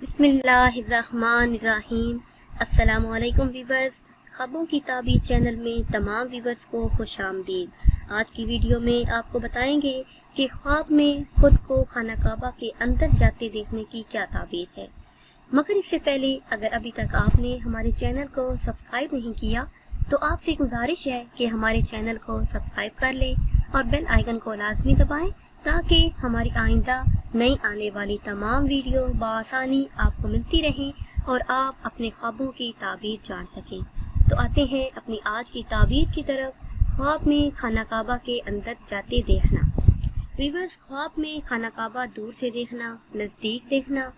बिस्मिल्लाहिर्रहमानिर्रहीम। अस्सलाम वालेकुम व्यूवर्स। ख्वाबों की ताबीर चैनल में तमाम व्यूवर्स को खुश आमदीद। आज की वीडियो में आपको बताएंगे कि ख्वाब में खुद को खाना काबा के अंदर जाते देखने की क्या ताबीर है। मगर इससे पहले अगर अभी तक आपने हमारे चैनल को सब्सक्राइब नहीं किया तो आपसे गुजारिश है कि हमारे चैनल को सब्सक्राइब कर लें और बेल आइकन को लाजमी दबाएं ताकि हमारी आइंदा नई आने वाली तमाम वीडियो बआसानी आपको मिलती रहें और आप अपने ख्वाबों की ताबीर जान सकें। तो आते हैं अपनी आज की ताबीर की तरफ। ख्वाब में खाना काबा के अंदर जाते देखना। व्यूअर्स, ख्वाब में खाना काबा दूर से देखना, नज़दीक देखना,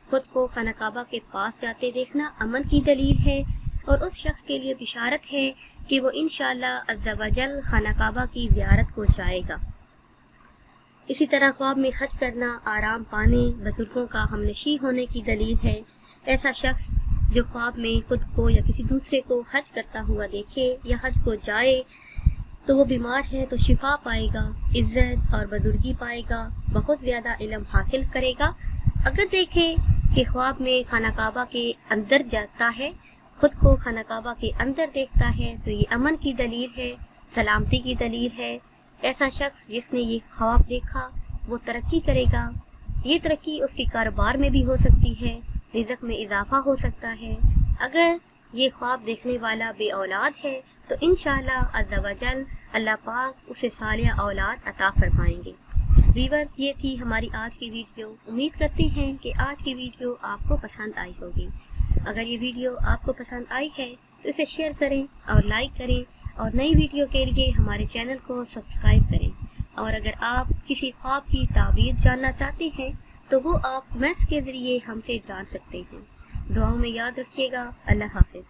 खुद को खाना काबा के पास जाते देखना अमन की दलील है और उस शख्स के लिए बिशारत है कि वो इंशाअल्लाह अज़्ज़ा वजल खाना काबा की ज़ियारत को जाएगा। इसी तरह ख्वाब में हज करना आराम पाने, बुजुर्गों का हमनशी होने की दलील है। ऐसा शख्स जो ख्वाब में खुद को या किसी दूसरे को हज करता हुआ देखे या हज को जाए तो वो बीमार है तो शिफा पाएगा, इज्जत और बुजुर्गी पाएगा, बहुत ज़्यादा इल्म हासिल करेगा। अगर देखे कि ख्वाब में खाना काबा के अंदर जाता है, खुद को खाना काबा के अंदर देखता है तो ये अमन की दलील है, सलामती की दलील है। ऐसा शख्स जिसने ये ख्वाब देखा वो तरक्की करेगा। ये तरक्की उसके कारोबार में भी हो सकती है, रिज़्क़ में इजाफा हो सकता है। अगर ये ख्वाब देखने वाला बे औलाद है तो इंशाअल्लाह अज़्ज़ा वजल अल्लाह पाक उसे सालिया औलाद अता फरमाएंगे। व्यूअर्स, ये थी हमारी आज की वीडियो। उम्मीद करते हैं कि आज की वीडियो आपको पसंद आई होगी। अगर ये वीडियो आपको पसंद आई है तो इसे शेयर करें और लाइक करें और नई वीडियो के लिए हमारे चैनल को सब्सक्राइब करें। और अगर आप किसी ख्वाब की ताबीर जानना चाहते हैं तो वो आप कमेंट्स के ज़रिए हमसे जान सकते हैं। दुआओं में याद रखिएगा। अल्लाह हाफ़िज़।